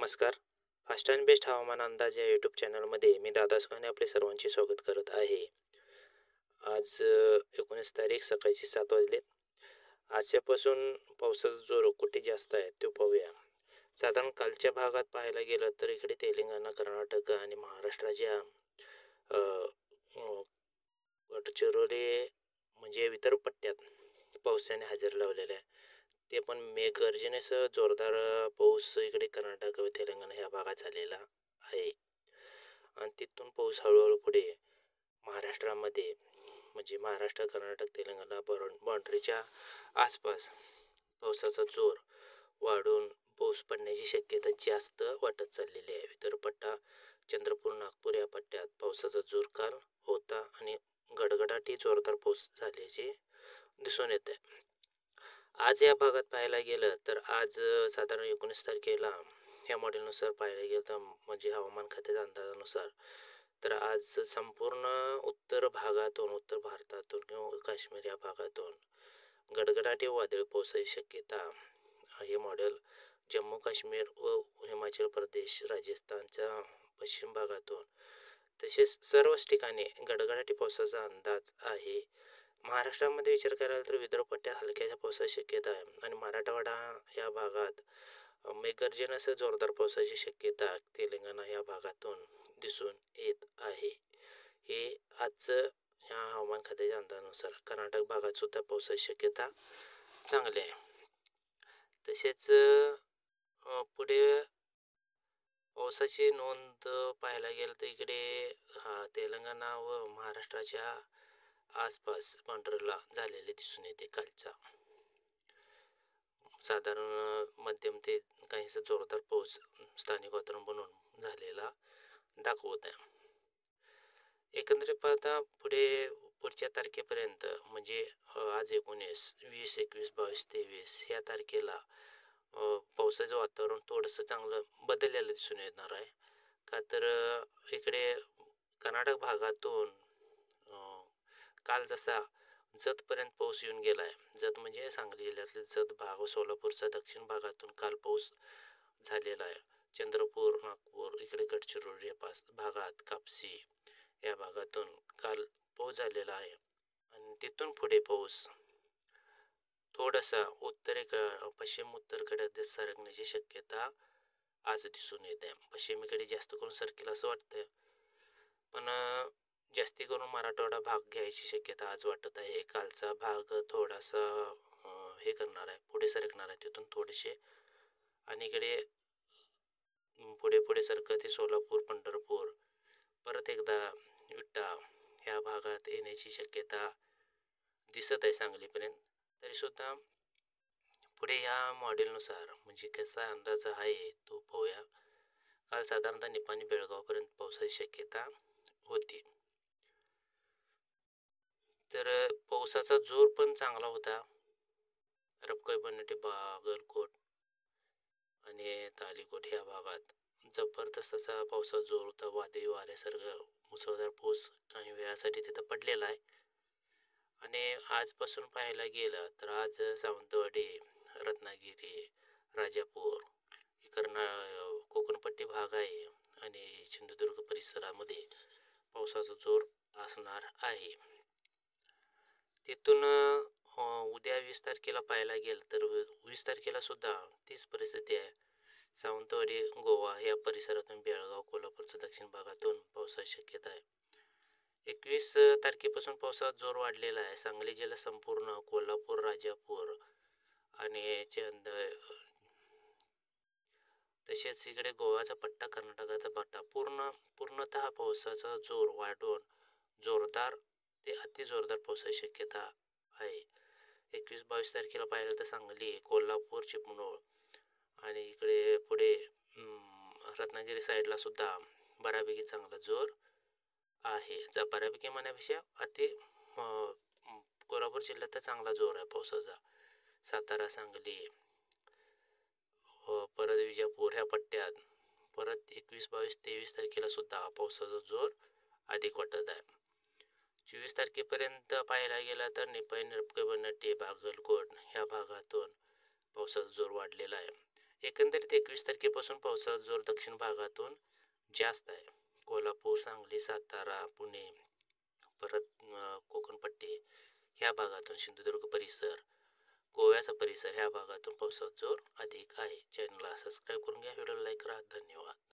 नमस्कार. Fast and best हवामान अंदाज या यूट्यूब चॅनलमध्ये मी दादा सोहाने आपले सर्वांचे स्वागत करत आहे. आज 19 तारीख सकाळचे 7 वाजलेत. आजच्यापासून पावसाचा जोर कुठे जास्त आहे ते पाहूया. साधारण कालच्या भागात पाहायला गेलं तर इकडे तेलंगणा, कर्नाटक आणि महाराष्ट्राच्या अ, अ, गडचिरोली म्हणजे विदर्भ पट्ट्यात पावसाने हजेरी लावलेला आहे. ते पण मेघगर्जनेसह जोरदार पाऊस इकडे कर्नाटक व तेलंगणा ह्या भागात झालेला आहे. आणि तिथून पाऊस हळूहळू पुढे महाराष्ट्रामध्ये म्हणजे महाराष्ट्र, कर्नाटक, तेलंगणा बाँड्रीच्या आसपास पावसाचा जोर वाढून पाऊस पडण्याची शक्यता जास्त वाटत चाललेली आहे. विदर्भ पट्टा, चंद्रपूर, नागपूर या पट्ट्यात पावसाचा जोर काल होता आणि गडगडाटी जोरदार पाऊस झाल्याचे दिसून येत आहे. आज या भागात पाहायला गेलं तर आज साधारण 19 तारखेला ह्या मॉडेलनुसार पाहायला गेलं तर म्हणजे हवामान खात्याच्या अंदाजानुसार तर आज संपूर्ण उत्तर भागातून, उत्तर भारतातून किंवा काश्मीर या भागातून गडगडाटी वादळी पावसाची शक्यता हे मॉडेल जम्मू काश्मीर व हिमाचल प्रदेश, राजस्थानच्या पश्चिम भागातून तसेच सर्वच ठिकाणी गडगडाटी पावसाचा अंदाज आहे. महाराष्ट्रामध्ये विचार करायला तर विदर्भ पट्ट्यात हलक्याच्या पावसाची शक्यता आहे आणि मराठवाडा या भागात मेघगर्जनेसह जोरदार पावसाची शक्यता तेलंगणा या भागातून दिसून येत आहे. हे आजचं ह्या हवामान खात्याच्या अंदाजानुसार कर्नाटक भागात सुद्धा पावसाची शक्यता चांगली आहे. तसेच पुढे पावसाची नोंद पाहायला गेलं तर इकडे तेलंगणा व महाराष्ट्राच्या आसपास पांढरला झालेले दिसून येते. कालचा साधारण मध्यम ते काहीसा जोरदार पाऊस स्थानिक वातावरण बनवून झालेला दाखवत आहे. एकंदरीत पाहता पुढच्या तारखेपर्यंत म्हणजे आज 19, 20, 21, 22, 23 ह्या तारखेला पावसाचं वातावरण थोडंसं चांगलं बदललेलं दिसून येणार आहे. का तर इकडे कर्नाटक भागातून काल जसा जतपर्यंत पाऊस येऊन गेला आहे. जत म्हणजे सांगली जिल्ह्यातले जत भाग व सोलापूरचा दक्षिण भागातून काल पाऊस झालेला आहे. चंद्रपूर, नागपूर, इकडे गडचिरोली या भागात, कापसी या भागातून काल पाऊस झालेला आहे. आणि तिथून पुढे पाऊस थोडासा पश्चिम उत्तरेकडे सरकण्याची शक्यता आज दिसून येत आहे. पश्चिमेकडे जास्त करून सरकेल असं वाटतं, पण जास्ती करून मराठवाडा भाग घ्यायची शक्यता आज वाटत आहे. कालचा भाग थोडासा हे करणार आहे, पुढे सरकणार आहे तिथून थोडेसे आणि इकडे पुढे पुढे सरकत सोलापूर, पंढरपूर, परत एकदा विटा ह्या भागात येण्याची शक्यता दिसत आहे सांगलीपर्यंत. तरीसुद्धा पुढे या मॉडेलनुसार म्हणजे कसा अंदाज आहे तो पाहूया. काल साधारणतः निपाणी, बेळगावपर्यंत पावसाची शक्यता होती. तर पावसाचा जोर पण चांगला होता. रबकई, बन्नटी, बागलकोट आणि तालीकोट ह्या भागात जबरदस्त असा पावसाचा जोर होता. वादळी वाऱ्यासारखं मुसळधार पाऊस काही वेळासाठी तिथं पडलेला आहे. आणि आजपासून पाहायला गेलं तर आज सावंतवाडी, रत्नागिरी, राजापूर, कोकणपट्टी भाग आहे आणि सिंधुदुर्ग परिसरामध्ये पावसाचा जोर असणार आहे. तिथून उद्या 20 तारखेला पाहायला गेलं तर 20 तारखेला सुद्धा तीच परिस्थिती आहे. सावंतवाडी, गोवा या परिसरातून बेळगाव, कोल्हापूरच्या दक्षिण भागातून पावसाची शक्यता आहे. 21 तारखेपासून पावसाचा जोर वाढलेला आहे. सांगली जिल्हा संपूर्ण, कोल्हापूर, राजापूर आणि तसेच इकडे गोवाचा पट्टा, कर्नाटकाचा पट्टा पूर्णतः पावसाचा जोर वाढून जोरदार ते अतिजोरदार पावसाची शक्यता आहे. 21-22 तारखेला पाहिलं तर सांगली, कोल्हापूर, चिपळूण आणि इकडे पुढे रत्नागिरी साईडला सुद्धा बऱ्यापैकी चांगला जोर आहे. बऱ्यापैकी म्हणण्यापेक्षा कोल्हापूर जिल्ह्यात चांगला जोर आहे पावसाचा. सातारा, सांगली, परत विजापूर ह्या पट्ट्यात परत 21, 22, 23 तारखेला सुद्धा पावसाचा जोर अधिक वाटत आहे. 24 तारखेपर्यंत पाहायला गेला तर निपाणी, रबकई, बन्नटी, बागलकोट ह्या भागातून पावसाचा जोर वाढलेला आहे. एकंदरीत 21 तारखेपासून पावसाचा जोर दक्षिण भागातून जास्त आहे. कोल्हापूर, सांगली, सातारा, पुणे, परत कोकणपट्टी ह्या भागातून, सिंधुदुर्ग परिसर, गोव्याचा परिसर ह्या भागातून पावसाचा जोर अधिक आहे. चॅनलला सबस्क्राईब करून घ्या, व्हिडिओला लाईक करा. धन्यवाद.